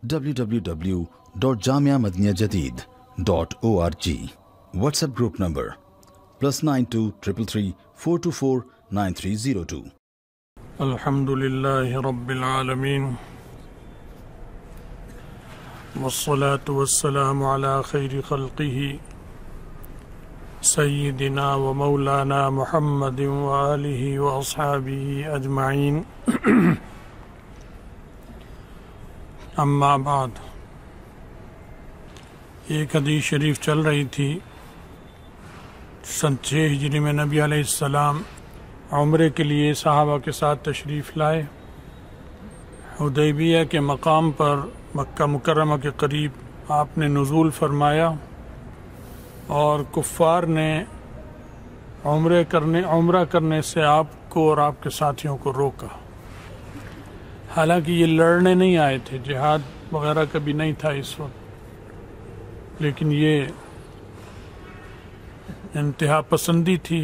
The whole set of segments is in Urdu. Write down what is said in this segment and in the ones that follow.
www.jamiamadiniyajadid.org. WhatsApp group number +92 333 424 9302. الحمدللہ رب العالمین والصلاة والسلام على خیر خلقہ سیدنا و مولانا محمد وآلہ واصحابہ اجمعین اما بعد. ایک حدیث شریف چل رہی تھی. سن 6 ہجری میں نبی علیہ السلام عمرے کے لیے صحابہ کے ساتھ تشریف لائے. حدیبیہ کے مقام پر مکہ مکرمہ کے قریب آپ نے نزول فرمایا اور کفار نے عمرہ کرنے سے آپ کو اور آپ کے ساتھیوں کو روکا. حالانکہ یہ لڑنے نہیں آئے تھے، جہاد وغیرہ کبھی نہیں تھا اس وقت، لیکن یہ انتہا پسندی تھی،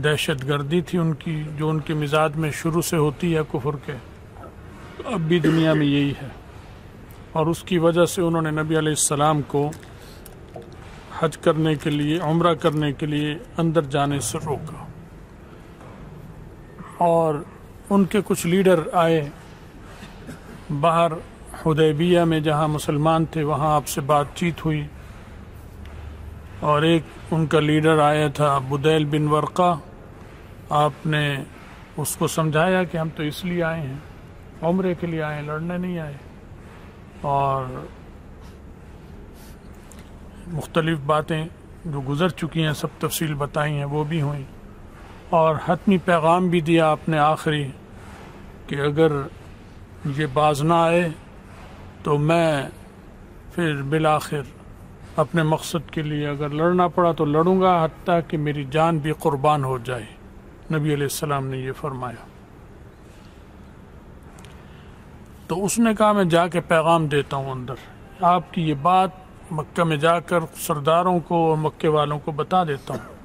دہشت گردی تھی ان کی، جو ان کے مزاج میں شروع سے ہوتی ہے کفر کے، اب بھی دنیا میں یہی ہے. اور اس کی وجہ سے انہوں نے نبی علیہ السلام کو حج کرنے کے لیے، عمرہ کرنے کے لیے اندر جانے سے روکا. اور ان کے کچھ لیڈر آئے باہر حدیبیہ میں، جہاں مسلمان تھے وہاں آپ سے بات چیت ہوئی، اور ایک ان کا لیڈر آیا تھا بدیل بن ورقہ. آپ نے اس کو سمجھایا کہ ہم تو اس لیے آئے ہیں، عمرے کے لیے آئے، لڑنے نہیں آئے. اور مختلف باتیں جو گزر چکی ہیں سب تفصیل بتائی ہیں، وہ بھی ہوئیں. اور حتمی پیغام بھی دیا آپ نے آخری کہ اگر یہ باز نہ آئے تو میں پھر بالآخر اپنے مقصد کے لیے اگر لڑنا پڑا تو لڑوں گا، حتیٰ کہ میری جان بھی قربان ہو جائے. نبی علیہ السلام نے یہ فرمایا. تو اس نے کہا میں جا کے پیغام دیتا ہوں اندر، آپ کی یہ بات مکہ میں جا کر سرداروں کو اور مکے والوں کو بتا دیتا ہوں.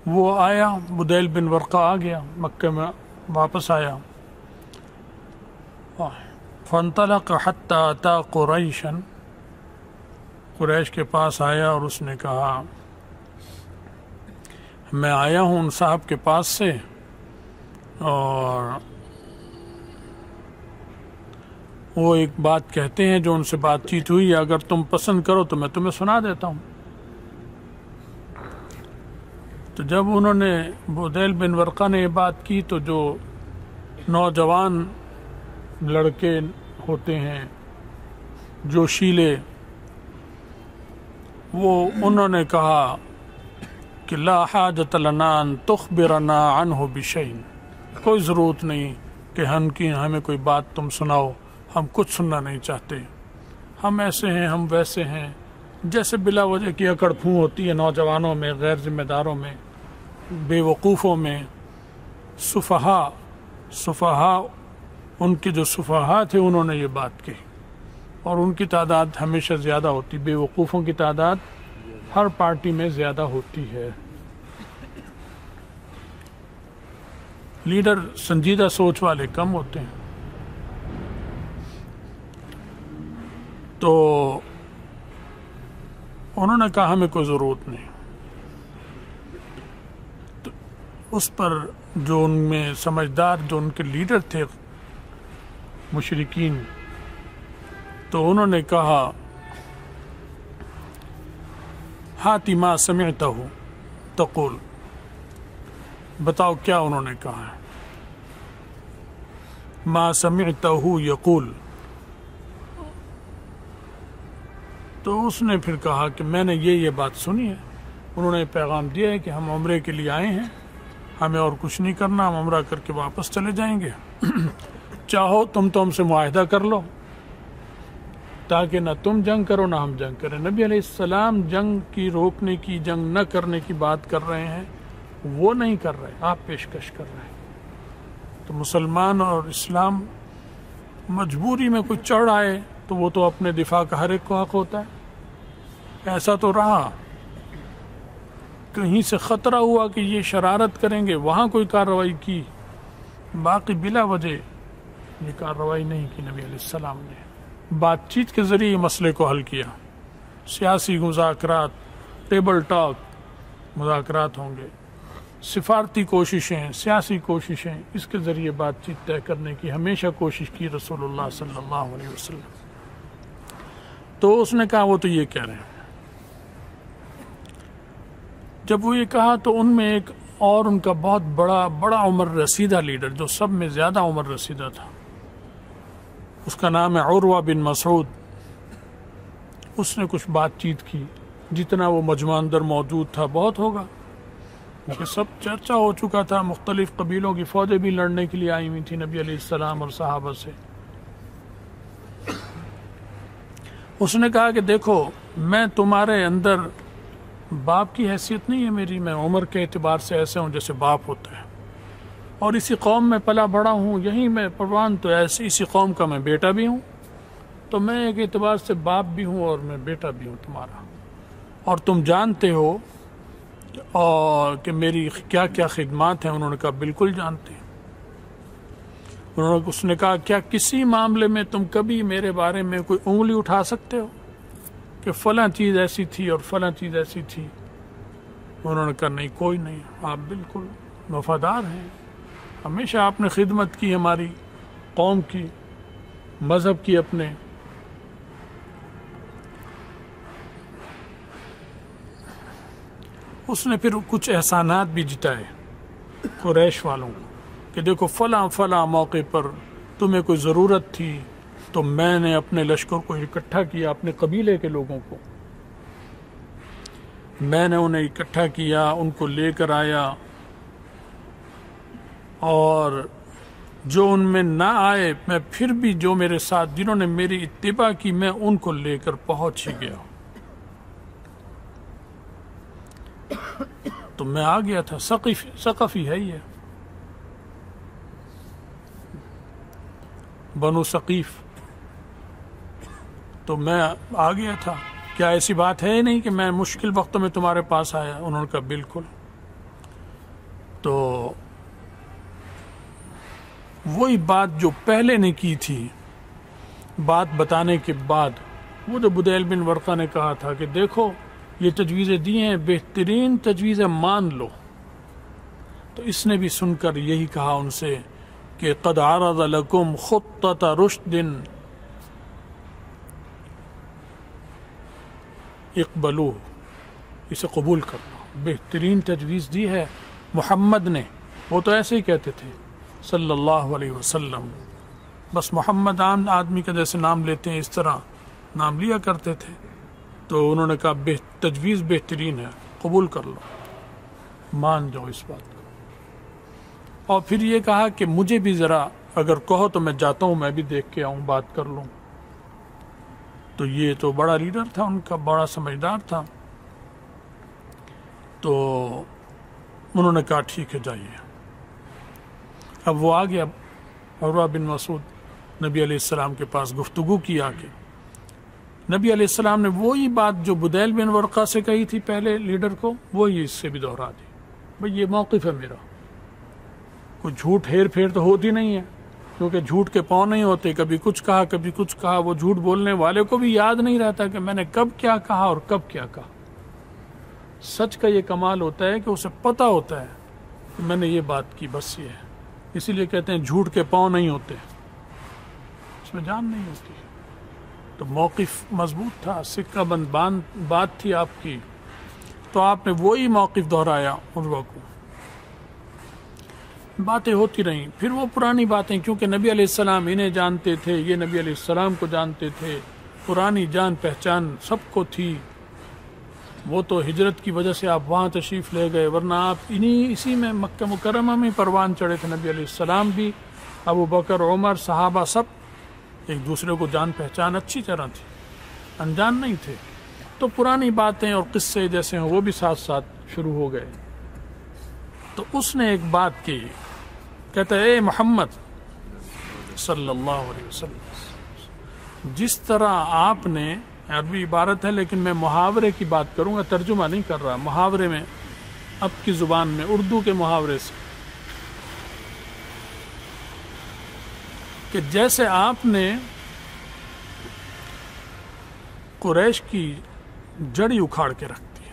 وہ آیا، بدیل بن ورقہ آ گیا، مکہ میں واپس آیا. فانطلق حتی اتی قریشا، قریش کے پاس آیا اور اس نے کہا میں آیا ہوں ان صاحب کے پاس سے، اور وہ ایک بات کہتے ہیں جو ان سے بات چیت ہوئی، اگر تم پسند کرو تو میں تمہیں سنا دیتا ہوں. تو جب انہوں نے بدیل بن ورقہ نے یہ بات کی تو جو نوجوان لڑکے ہوتے ہیں جوشیلے، وہ انہوں نے کہا کہ لا حاجت لنا ان تخبرنا عنہ بشیء، کوئی ضرورت نہیں کہ ہمیں کوئی بات تم سناؤ، ہم کچھ سننا نہیں چاہتے. ہم ایسے ہیں، ہم ویسے ہیں، جیسے بلا وجہ کی اکڑ پھوں ہوتی ہے نوجوانوں میں، غیر ذمہ داروں میں، بے وقوفوں میں. صفحاء ان کے جو صفحاء تھے انہوں نے یہ بات کہی، اور ان کی تعداد ہمیشہ زیادہ ہوتی، بے وقوفوں کی تعداد ہر پارٹی میں زیادہ ہوتی ہے. لیڈر سنجیدہ سوچ والے کم ہوتے ہیں. تو انہوں نے کہا ہمیں کوئی ضرورت نہیں. تو اس پر جو ان میں سمجھدار، جو ان کے لیڈر تھے مشرکین، تو انہوں نے کہا ہاتی ما سمعتہ تقول، بتاؤ کیا انہوں نے کہا ہے. ما سمعتہ یقول، تو اس نے پھر کہا کہ میں نے یہ بات سنی ہے. انہوں نے پیغام دیا ہے کہ ہم عمرے کے لیے آئے ہیں، ہمیں اور کچھ نہیں کرنا، ہم عمرہ کر کے واپس چلے جائیں گے. چاہو تم تو ہم سے معاہدہ کر لو تاکہ نہ تم جنگ کرو نہ ہم جنگ کریں. نبی علیہ السلام جنگ کی روکنے کی، جنگ نہ کرنے کی بات کر رہے ہیں، وہ نہیں کر رہے، آپ پیشکش کر رہے ہیں. تو مسلمان اور اسلام مجبوری میں کوئی چڑھ آئے تو وہ تو اپنے دفاع کا ہر ایک کو حق ہوتا ہے. ایسا تو رہا، کہیں سے خطرہ ہوا کہ یہ شرارت کریں گے، وہاں کوئی کارروائی کی، باقی بلا وجہ یہ کارروائی نہیں کی نبی علیہ السلام نے. بات چیت کے ذریعے مسئلے کو حل کیا. سیاسی مذاکرات، ٹیبل ٹاک مذاکرات ہوں گے، سفارتی کوششیں، سیاسی کوششیں، اس کے ذریعے بات چیت طے کرنے کی ہمیشہ کوشش کی رسول اللہ صلی اللہ علیہ وسلم. تو اس نے کہا وہ تو یہ کہہ رہے ہیں. جب وہ یہ کہا تو ان میں ایک اور ان کا بہت بڑا عمر رسیدہ لیڈر، جو سب میں زیادہ عمر رسیدہ تھا، اس کا نام ہے عروہ بن مسعود. اس نے کچھ بات چیت کی، جتنا وہ مجمع اندر موجود تھا بہت ہوگا، کیونکہ سب چرچا ہو چکا تھا، مختلف قبیلوں کی فوجیں بھی لڑنے کے لیے آئی ہوئی تھی نبی علیہ السلام اور صحابہ سے. اس نے کہا کہ دیکھو، میں تمہارے اندر باپ کی حیثیت نہیں ہے میری، میں عمر کے اعتبار سے ایسے ہوں جیسے باپ ہوتا ہے، اور اسی قوم میں پلا بڑا ہوں، یہیں میں پروان، تو ایسے اسی قوم کا میں بیٹا بھی ہوں، تو میں ایک اعتبار سے باپ بھی ہوں اور میں بیٹا بھی ہوں تمہارا، اور تم جانتے ہو اور کہ میری کیا کیا خدمات ہیں. انہوں نے کہا بالکل جانتے ہیں. اس نے کہا کیا کسی معاملے میں تم کبھی میرے بارے میں کوئی انگلی اٹھا سکتے ہو کہ فلاں چیز ایسی تھی اور فلاں چیز ایسی تھی؟ انہوں نے کہا نہیں، کوئی نہیں، آپ بالکل وفادار ہیں، ہمیشہ آپ نے خدمت کی ہماری قوم کی، مذہب کی اپنے. اس نے پھر کچھ احسانات بھی جتائے قریش والوں کو کہ دیکھو فلاں موقع پر تمہیں کوئی ضرورت تھی تو میں نے اپنے لشکر کو اکٹھا کیا، اپنے قبیلے کے لوگوں کو میں نے انہیں اکٹھا کیا، ان کو لے کر آیا، اور جو ان میں نہ آئے میں پھر بھی جو میرے ساتھ جنہوں نے میری اتباع کی میں ان کو لے کر پہنچ ہی گیا. تو میں آ گیا تھا. ثقفی ہے یہ، بنو ثقیف. تو میں آ گیا تھا. کیا ایسی بات ہے نہیں کہ میں مشکل وقتوں میں تمہارے پاس آیا؟ انہوں نے کہا بالکل. تو وہی بات جو پہلے نے کی تھی، بات بتانے کے بعد، وہ جو بدیل بن ورقہ نے کہا تھا کہ دیکھو یہ تجویزیں دی ہیں، بہترین تجویزیں مان لو، تو اس نے بھی سن کر یہی کہا ان سے کہ قد عرض لکم خطۃ رشد اقبلوہ، اسے قبول کر لو. بہترین تجویز دی ہے محمد نے. وہ تو ایسے ہی کہتے تھے صلی اللہ علیہ وسلم، بس محمد عام آدمی کا جیسے نام لیتے ہیں اس طرح نام لیا کرتے تھے. تو انہوں نے کہا تجویز بہترین ہے، قبول کر لو، مان جاؤ اس بات کو. اور پھر یہ کہا کہ مجھے بھی ذرا اگر کہو تو میں جاتا ہوں، میں بھی دیکھ کے آؤں، بات کر لوں. تو یہ تو بڑا لیڈر تھا ان کا، بڑا سمجھدار تھا. تو انہوں نے کہا ٹھیک ہے جائیے. اب وہ آ گیا عروہ بن مسعود نبی علیہ السلام کے پاس، گفتگو کی آ کے. نبی علیہ السلام نے وہی بات جو بدیل بن ورقہ سے کہی تھی پہلے لیڈر کو، وہی اس سے بھی دہرا دی. بھئی یہ موقف ہے میرا، کوئی جھوٹ ہیر پھیر تو ہوتی نہیں ہے، کیونکہ جھوٹ کے پاؤں نہیں ہوتے. کبھی کچھ کہا کبھی کچھ کہا. وہ جھوٹ بولنے والے کو بھی یاد نہیں رہتا کہ میں نے کب کیا کہا اور کب کیا کہا. سچ کا یہ کمال ہوتا ہے کہ اسے پتہ ہوتا ہے کہ میں نے یہ بات کی، بس یہ ہے. اسی لیے کہتے ہیں جھوٹ کے پاؤں نہیں ہوتے، اس میں جان نہیں ہوتی. تو موقف مضبوط تھا، سکہ بند بات تھی آپ کی. تو آپ نے وہی موقف دہرایا عروہ کو. باتیں ہوتی رہیں. پھر وہ پرانی باتیں، کیونکہ نبی علیہ السلام انہیں جانتے تھے، یہ نبی علیہ السلام کو جانتے تھے، پرانی جان پہچان سب کو تھی. وہ تو ہجرت کی وجہ سے آپ وہاں تشریف لے گئے، ورنہ آپ اسی میں مکہ مکرمہ میں پروان چڑھے تھے. نبی علیہ السلام بھی، ابو بکر، عمر، صحابہ سب ایک دوسرے کو جان پہچان اچھی طرح تھی، انجان نہیں تھے. تو پرانی باتیں اور قصے جیسے ہیں وہ بھی ساتھ ساتھ شروع ہو گئے. تو اس نے ایک بات کی، کہتا ہے اے محمد صلی اللہ علیہ وسلم، جس طرح آپ نے، عربی عبارت ہے لیکن میں محاورے کی بات کروں گا، ترجمہ نہیں کر رہا، محاورے میں اب کی زبان میں، اردو کے محاورے سے، کہ جیسے آپ نے قریش کی جڑی اکھاڑ کے رکھ دی،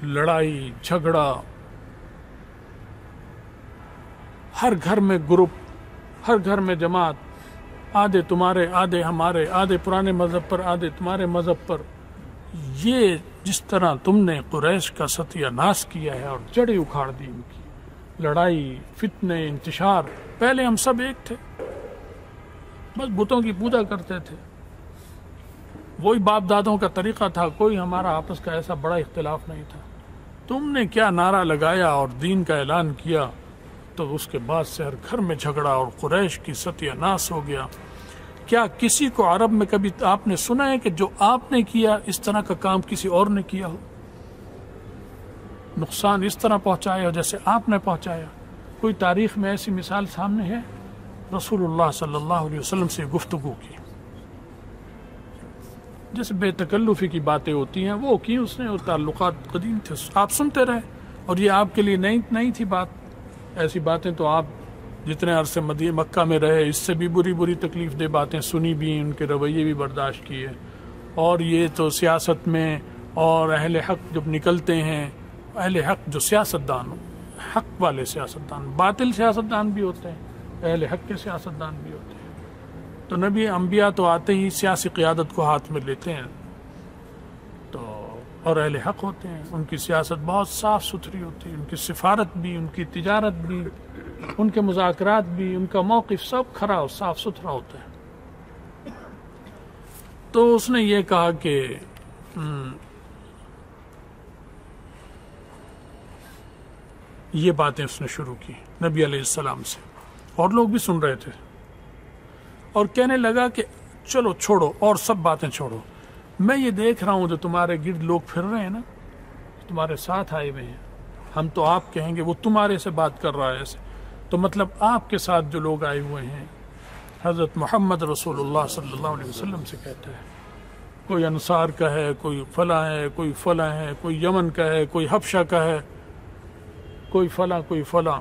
لڑائی جھگڑا، ہر گھر میں گروپ، ہر گھر میں جماعت، آدھے تمہارے آدھے ہمارے، آدھے پرانے مذہب پر آدھے تمہارے مذہب پر، یہ جس طرح تم نے قریش کا ستیہ ناش کیا ہے اور جڑیں اکھاڑ دی ان کی، لڑائی، فتنے، انتشار۔ پہلے ہم سب ایک تھے، بس بتوں کی پوجا کرتے تھے، وہی باپ دادوں کا طریقہ تھا، کوئی ہمارا آپس کا ایسا بڑا اختلاف نہیں تھا۔ تم نے کیا نعرہ لگایا اور دین کا اعلان کیا، تو اس کے بعد سے ہر گھر میں جھگڑا اور قریش کی ستیہ ناش ہو گیا۔ کیا کسی کو عرب میں کبھی آپ نے سنا ہے کہ جو آپ نے کیا اس طرح کا کام کسی اور نے کیا ہو، نقصان اس طرح پہنچایا ہو جیسے آپ نے پہنچایا؟ کوئی تاریخ میں ایسی مثال سامنے ہے؟ رسول اللہ صلی اللہ علیہ وسلم سے گفتگو کی، جیسے بے تکلفی کی باتیں ہوتی ہیں وہ کی اس نے، اور تعلقات قدیم تھے، آپ سنتے رہے، اور یہ آپ کے لیے نہیں تھی بات۔ ایسی باتیں تو آپ جتنے عرصے مکہ میں رہے اس سے بھی بری تکلیف دہ باتیں سنی بھی، ان کے رویے بھی برداشت کیے، اور یہ تو سیاست میں اور اہل حق جب نکلتے ہیں، اہل حق جو سیاستدان، حق والے سیاستدان، باطل سیاستدان بھی ہوتے ہیں، اہل حق کے سیاستدان بھی ہوتے ہیں، تو نبی انبیاء تو آتے ہی سیاسی قیادت کو ہاتھ میں لیتے ہیں، تو اور اہل حق ہوتے ہیں، ان کی سیاست بہت صاف ستھری ہوتی ہے، ان کی سفارت بھی، ان کی تجارت بھی، ان کے مذاکرات بھی، ان کا موقف سب کھرا اور صاف ستھرا ہوتا ہے۔ تو اس نے یہ کہا کہ یہ باتیں اس نے شروع کی نبی علیہ السلام سے، اور لوگ بھی سن رہے تھے، اور کہنے لگا کہ چلو چھوڑو اور سب باتیں چھوڑو، میں یہ دیکھ رہا ہوں جو تمہارے گرد لوگ پھر رہے ہیں نا، تمہارے ساتھ آئے ہوئے ہیں، ہم تو آپ کہیں گے وہ تمہارے سے بات کر رہا ہے ایسے، تو مطلب آپ کے ساتھ جو لوگ آئے ہوئے ہیں حضرت محمد رسول اللہ صلی اللہ علیہ وسلم سے کہتا ہے، کوئی انصار کا ہے، کوئی فلاں ہے، کوئی فلاں ہے، کوئی یمن کا ہے، کوئی حبشہ کا ہے، کوئی فلاں کوئی فلاں،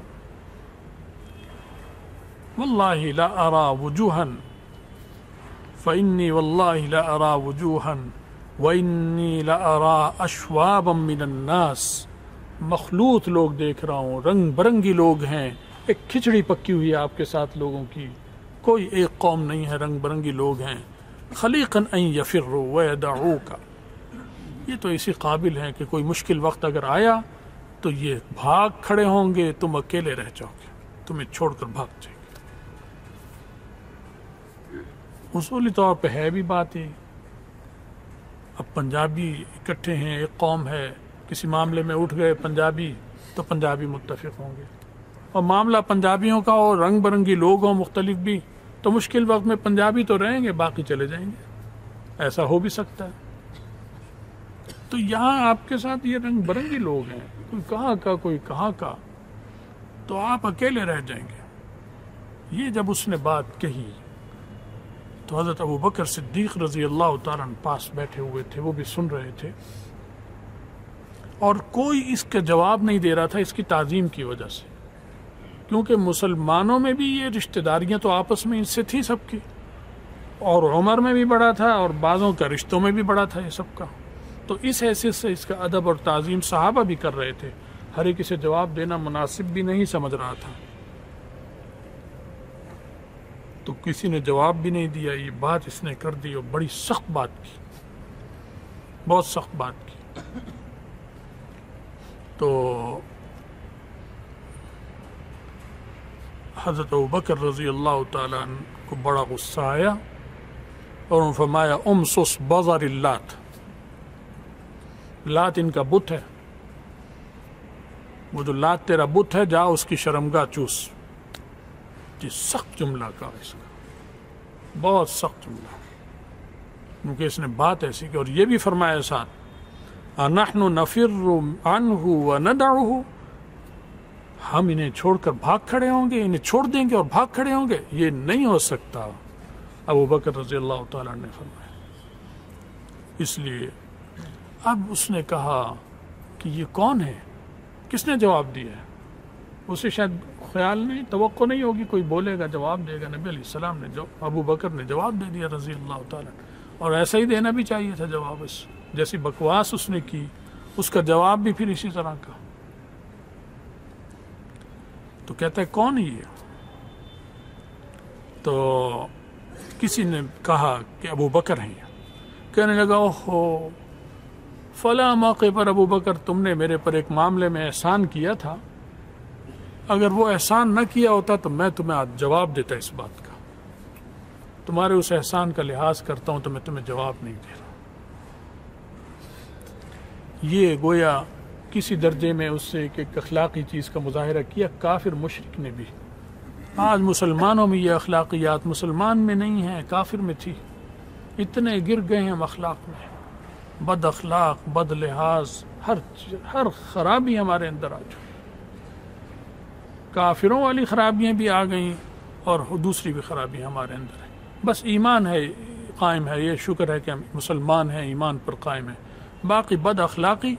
واللہ لا ارا وجوہا فإنی واللہ لا ارا وجوہا وإنی لا ارا اشوابا من الناس، مخلوط لوگ دیکھ رہا ہوں، رنگ برنگی لوگ ہیں، ایک کھچڑی پکی ہوئی ہے آپ کے ساتھ لوگوں کی، کوئی ایک قوم نہیں ہے، رنگ برنگی لوگ ہیں، خلیقا ان یفروا ویدعوک، یہ تو اسی قابل ہیں کہ کوئی مشکل وقت اگر آیا تو یہ بھاگ کھڑے ہوں گے، تم اکیلے رہ جاؤ گے، تمہیں چھوڑ کر بھاگ جائیں گے۔ اصولی طور پہ ہے بھی بات ہی، اب پنجابی اکٹھے ہیں، ایک قوم ہے، کسی معاملے میں اٹھ گئے پنجابی تو پنجابی متفق ہوں گے، اور معاملہ پنجابیوں کا اور رنگ برنگی لوگ ہوں مختلف بھی، تو مشکل وقت میں پنجابی تو رہیں گے، باقی چلے جائیں گے، ایسا ہو بھی سکتا ہے۔ تو یہاں آپ کے ساتھ یہ رنگ برنگی لوگ ہیں، کوئی کہاں کا کوئی کہاں کا، تو آپ اکیلے رہ جائیں گے۔ یہ جب اس نے بات کہی تو حضرت ابو بکر صدیق رضی اللہ تعالیٰ عنہ پاس بیٹھے ہوئے تھے، وہ بھی سن رہے تھے، اور کوئی اس کا جواب نہیں دے رہا تھا اس کی تعظیم کی وجہ سے، کیونکہ مسلمانوں میں بھی یہ رشتہ داریاں تو آپس میں اس سے تھی سب کی، اور عمر میں بھی بڑا تھا اور بعضوں کا رشتوں میں بھی بڑا تھا یہ سب کا، تو اس حیثیت سے اس کا ادب اور تعظیم صحابہ بھی کر رہے تھے، ہر ایک اسے جواب دینا مناسب بھی نہیں سمجھ رہا تھا، تو کسی نے جواب بھی نہیں دیا، یہ بات اس نے کر دی اور بڑی سخت بات کی، بہت سخت بات کی۔ تو حضرت ابوبکر رضی اللہ تعالیٰ عنہ کو بڑا غصہ آیا، اور انہوں نے فرمایا امسس بظر اللات، لات ان کا بت ہے، وہ جو لات تیرا بت ہے، جا اس کی شرمگاہ چوس۔ یہ سخت جملہ کا، اس کا بہت سخت جملہ، کیونکہ اس نے بات ایسی کی، اور یہ بھی فرمایا ساتھ اَنَحْنُ نَفِرُّ عَنْهُ وَنَدَعُهُ، ہم انہیں چھوڑ کر بھاگ کھڑے ہوں گے، انہیں چھوڑ دیں گے اور بھاگ کھڑے ہوں گے، یہ نہیں ہو سکتا، ابو بکر رضی اللہ تعالیٰ نے فرمایا۔ اس لیے اب اس نے کہا کہ یہ کون ہے، کس نے جواب دیا ہے، اسے شاید خیال نہیں، توقع نہیں ہوگی کوئی بولے گا جواب دے گا. نبی علیہ السلام نے ابو بکر نے جواب دے دیا رضی اللہ تعالیٰ، اور ایسا ہی دینا بھی چاہیے تھا جواب. اس جیسی بکواس اس نے کی اس کا جواب بھی پھر اسی طرح کا. تو کہتا ہے کون یہ؟ تو کسی نے کہا کہ ابو بکر ہیں. کہنے لگا اوہو فلاں موقع پر ابو بکر تم نے میرے پر ایک معاملے میں احسان کیا تھا، اگر وہ احسان نہ کیا ہوتا تو میں تمہیں آج جواب دیتا اس بات کا. تمہارے اس احسان کا لحاظ کرتا ہوں تو میں تمہیں جواب نہیں دے رہا. یہ گویا کسی درجے میں اس سے ایک اخلاقی چیز کا مظاہرہ کیا. کافر مشرک نے بھی. آج مسلمانوں میں یہ اخلاقیات مسلمان میں نہیں ہیں، کافر میں تھی. اتنے گر گئے ہیں ہم اخلاق میں، بد اخلاق، بد لحاظ، ہر خرابی ہمارے اندر آ چکی. کافروں والی خرابیاں بھی آ گئیں اور دوسری بھی خرابی ہمارے اندر ہے. بس ایمان ہے قائم ہے، یہ شکر ہے کہ ہم مسلمان ہیں، ایمان پر قائم ہیں. باقی بد اخلاقی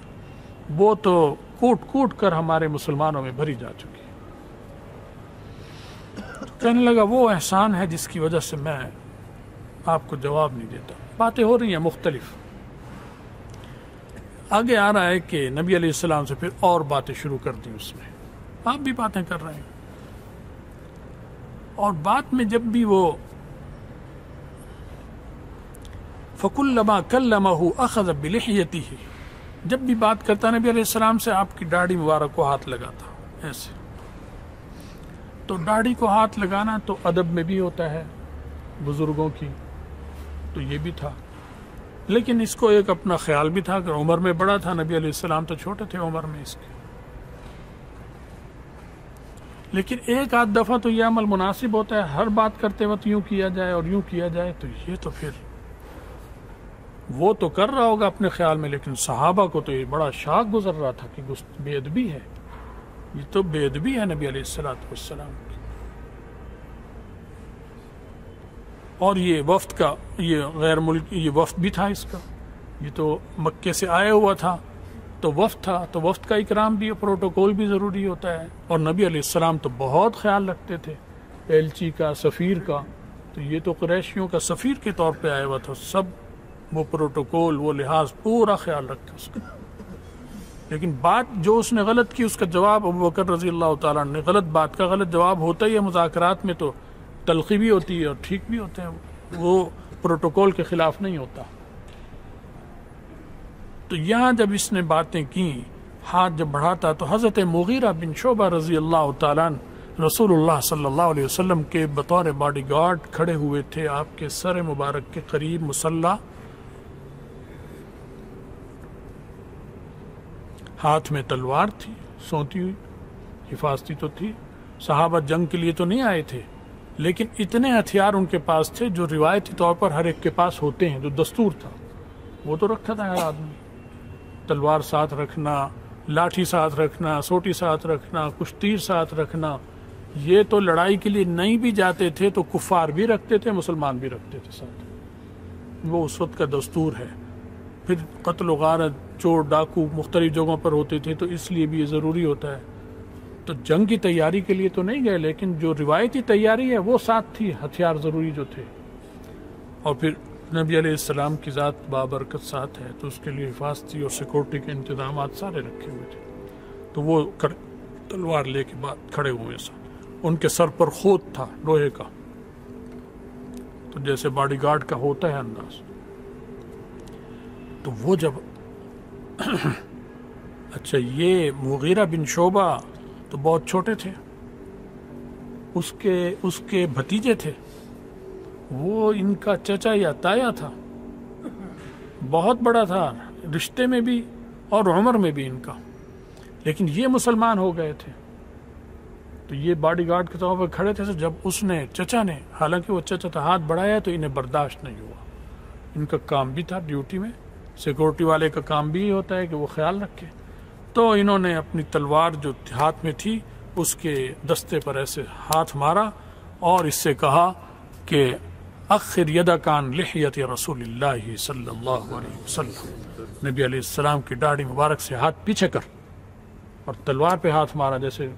وہ تو کوٹ کوٹ کر ہمارے مسلمانوں میں بھری جا چکی ہے. کہنے لگا وہ احسان ہے جس کی وجہ سے میں آپ کو جواب نہیں دیتا. باتیں ہو رہی ہیں مختلف. آگے آ رہا ہے کہ نبی علیہ السلام سے پھر اور باتیں شروع کر دی اس نے. آپ بھی باتیں کر رہے ہیں، اور بات میں جب بھی وہ فَكُلَّمَا كَلَّمَهُ أَخَذَ بِلِحْيَتِهِ، جب بھی بات کرتا نبی علیہ السلام سے آپ کی داڑھی مبارک کو ہاتھ لگاتا ایسے. تو داڑھی کو ہاتھ لگانا تو ادب میں بھی ہوتا ہے بزرگوں کی، تو یہ بھی تھا. لیکن اس کو ایک اپنا خیال بھی تھا کہ عمر میں بڑا تھا، نبی علیہ السلام تو چھوٹے تھے عمر میں اس کے. لیکن ایک آدھ دفعہ تو یہ عمل مناسب ہوتا ہے، ہر بات کرتے وقت یوں کیا جائے اور یوں کیا جائے. تو یہ تو پھر وہ تو کر رہا ہوگا اپنے خیال میں، لیکن صحابہ کو تو یہ بڑا شاک گزر رہا تھا کہ بے ادبی ہے، یہ تو بے ادبی ہے نبی علیہ السلام کی. اور یہ وفد کا، یہ غیر ملکی، یہ وفد بھی تھا اس کا، یہ تو مکے سے آیا ہوا تھا تو وفد تھا، تو وفد کا اکرام بھی، پروٹوکول بھی ضروری ہوتا ہے. اور نبی علیہ السلام تو بہت خیال رکھتے تھے ایلچی کا، سفیر کا. تو یہ تو قریشیوں کا سفیر کے طور پہ آیا ہوا تھا، سب وہ پروٹوکول، وہ لحاظ پورا خیال رکھتے اس کا. لیکن بات جو اس نے غلط کی اس کا جواب ابو بکر رضی اللہ تعالیٰ نے، غلط بات کا غلط جواب ہوتا ہی ہے مذاکرات میں، تو تلخی بھی ہوتی ہے اور ٹھیک بھی ہوتے ہیں، وہ پروٹوکول کے خلاف نہیں ہوتا. تو یہاں جب اس نے باتیں کی، ہاتھ جب بڑھاتا تو حضرت مغیرہ بن شعبہ رضی اللہ تعالیٰ رسول اللہ صلی اللہ علیہ وسلم کے بطور باڈی گارڈ کھڑے ہوئے تھے آپ کے سر مبارک کے قریب مصلی. ہاتھ میں تلوار تھی سونتی ہوئی، حفاظتی تو تھی. صحابہ جنگ کے لیے تو نہیں آئے تھے، لیکن اتنے ہتھیار ان کے پاس تھے جو روایتی طور پر ہر ایک کے پاس ہوتے ہیں، جو دستور تھا وہ تو رکھا تھا ہر آدمی. تلوار ساتھ رکھنا، لاٹھی ساتھ رکھنا، سوٹی ساتھ رکھنا، کچھ تیر ساتھ رکھنا. یہ تو لڑائی کے لیے نہیں بھی جاتے تھے تو کفار بھی رکھتے تھے، مسلمان بھی رکھتے تھے ساتھ. وہ اس وقت کا دستور ہے. پھر قتل و غارت، چور ڈاکو مختلف جگہوں پر ہوتے تھے تو اس لیے بھی یہ ضروری ہوتا ہے. تو جنگ کی تیاری کے لیے تو نہیں گئے، لیکن جو روایتی تیاری ہے وہ ساتھ تھی، ہتھیار ضروری جو تھے. اور پھر نبی علیہ السلام کی ذات بابرکت ساتھ ہے تو اس کے لیے حفاظتی اور سیکورٹی کے انتظامات سارے رکھے ہوئے تھے. تو وہ تلوار لے کے بعد کھڑے ہوئے ساتھ. ان کے سر پر خود تھا لوہے کا، تو جیسے باڈی گارڈ کا ہوتا ہے انداز. تو وہ جب اچھا یہ مغیرہ بن شعبہ تو بہت چھوٹے تھے، اس کے بھتیجے تھے، وہ ان کا چچا یا تایا تھا، بہت بڑا تھا رشتے میں بھی اور عمر میں بھی ان کا. لیکن یہ مسلمان ہو گئے تھے تو یہ باڈی گارڈ کے طور پر کھڑے تھے. جب اس نے چچا نے، حالانکہ وہ چچا تھا، ہاتھ بڑھایا تو انہیں برداشت نہیں ہوا. ان کا کام بھی تھا ڈیوٹی میں، سیکورٹی والے کا کام بھی ہوتا ہے کہ وہ خیال رکھے. تو انہوں نے اپنی تلوار جو ہاتھ میں تھی اس کے دستے پر ایسے ہاتھ مارا اور اس سے کہا کہ اخر یدک عن لحیۃ رسول اللہ صلی اللہ علیہ وسلم، نبی علیہ السلام کی داڑھی مبارک سے ہاتھ پیچھے کر، اور تلوار پہ ہاتھ مارا جیسے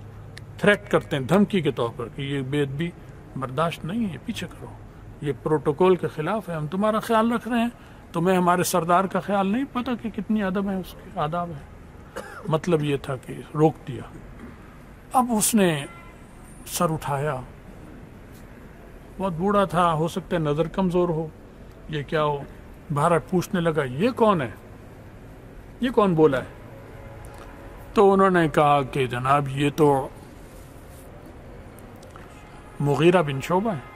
تھریٹ کرتے ہیں دھمکی کے طور پر کہ یہ بے ادبی برداشت نہیں ہے، پیچھے کرو، یہ پروٹوکول کے خلاف ہے، ہم تمہارا خیال رکھ رہے ہیں، تمہیں ہمارے سردار کا خیال نہیں پتہ کہ کتنی ادب ہے، اس کے آداب ہے۔ مطلب یہ تھا کہ روک دیا۔ اب اس نے سر اٹھایا، بہت بوڑھا تھا، ہو سکتا ہے نظر کمزور ہو، یہ کیا ہو، بھارت پوچھنے لگا یہ کون ہے، یہ کون بولا ہے؟ تو انہوں نے کہا کہ جناب یہ تو مغیرہ بن شعبہ ہے۔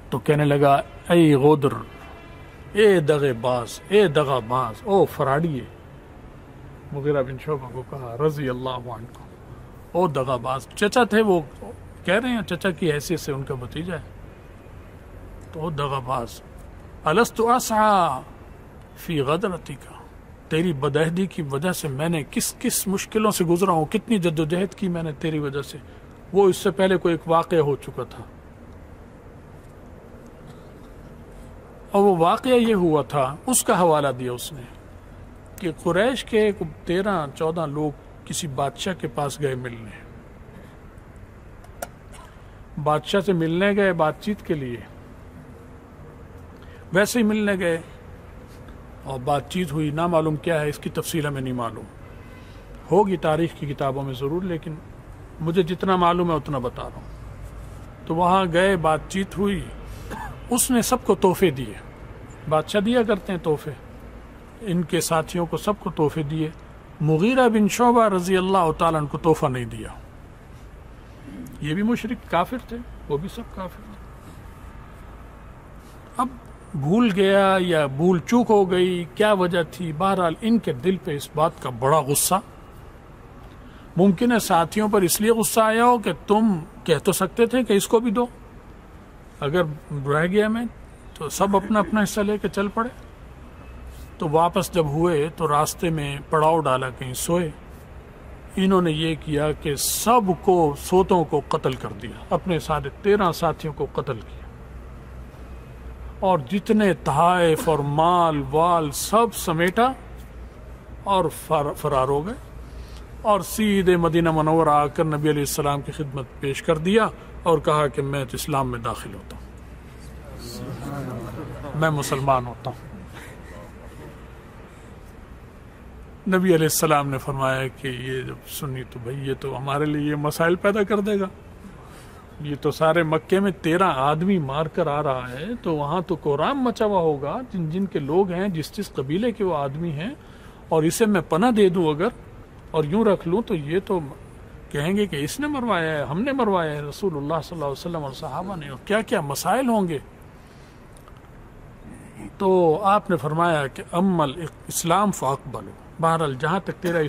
تو کہنے لگا اے غدر، اے دغے باز، اے دغا باز، او فراڈیے، مغیرہ بن شعبہ کو کہا رضی اللہ عنہ، او دغا باز، چچا تھے وہ، کہہ رہے ہیں چچا کی حیثیت سے ان کا بھتیجا ہے، تو او دغا باز، الست اسعى فی غدرتی کا، تیری بدعہدی کی وجہ سے میں نے کس کس مشکلوں سے گزرا ہوں، کتنی جدوجہد کی میں نے تیری وجہ سے، وہ اس سے پہلے کوئی ایک واقعہ ہو چکا تھا، اور وہ واقعہ یہ ہوا تھا، اس کا حوالہ دیا اس نے کہ قریش کے 13-14 لوگ کسی بادشاہ کے پاس گئے ملنے، بادشاہ سے ملنے گئے بات چیت کے لیے، ویسے ہی ملنے گئے اور بات چیت ہوئی، نہ معلوم کیا ہے، اس کی تفصیل ہمیں نہیں معلوم، ہوگی تاریخ کی کتابوں میں ضرور، لیکن مجھے جتنا معلوم ہے اتنا بتا رہا ہوں۔ تو وہاں گئے، بات چیت ہوئی، اس نے سب کو تحفے دیے، بادشاہ دیا کرتے ہیں تحفے، ان کے ساتھیوں کو سب کو تحفے دیے، مغیرہ بن شعبہ رضی اللہ تعالیٰ عنہ کو تحفہ نہیں دیا، یہ بھی مشرک کافر تھے، وہ بھی سب کافر تھے۔ اب بھول گیا یا بھول چوک ہو گئی، کیا وجہ تھی، بہرحال ان کے دل پہ اس بات کا بڑا غصہ، ممکن ہے ساتھیوں پر اس لیے غصہ آیا ہو کہ تم کہہ تو سکتے تھے کہ اس کو بھی دو، اگر رہ گیا میں تو سب اپنا اپنا حصہ لے کے چل پڑے۔ تو واپس جب ہوئے تو راستے میں پڑاؤ ڈالا، کہیں سوئے، انہوں نے یہ کیا کہ سب کو سوتوں کو قتل کر دیا، اپنے سارے 13 ساتھیوں کو قتل کیا، اور جتنے تحائف اور مال وال سب سمیٹا اور فرار ہو گئے، اور سیدھے مدینہ منورہ آ کر نبی علیہ السلام کی خدمت پیش کر دیا اور کہا کہ میں تو اسلام میں داخل ہوتا ہوں، میں مسلمان ہوتا ہوں۔ نبی علیہ السلام نے فرمایا کہ یہ جب سنی تو بھائی یہ تو ہمارے لیے یہ مسائل پیدا کر دے گا، یہ تو سارے مکے میں 13 آدمی مار کر آ رہا ہے، تو وہاں تو کوہرام مچا ہوا ہوگا، جن جن کے لوگ ہیں، جس قبیلے کے وہ آدمی ہیں، اور اسے میں پناہ دے دوں اگر اور یوں رکھ لوں تو یہ تو کہیں گے کہ اس نے مروایا ہے، ہم نے مروایا ہے، رسول اللہ صلی اللہ علیہ وسلم اور صحابہ نے، اور کیا کیا مسائل ہوں گے۔ تو آپ نے فرمایا کہ اما الاسلام فاقبلو، بہرحال جہاں تک تیرا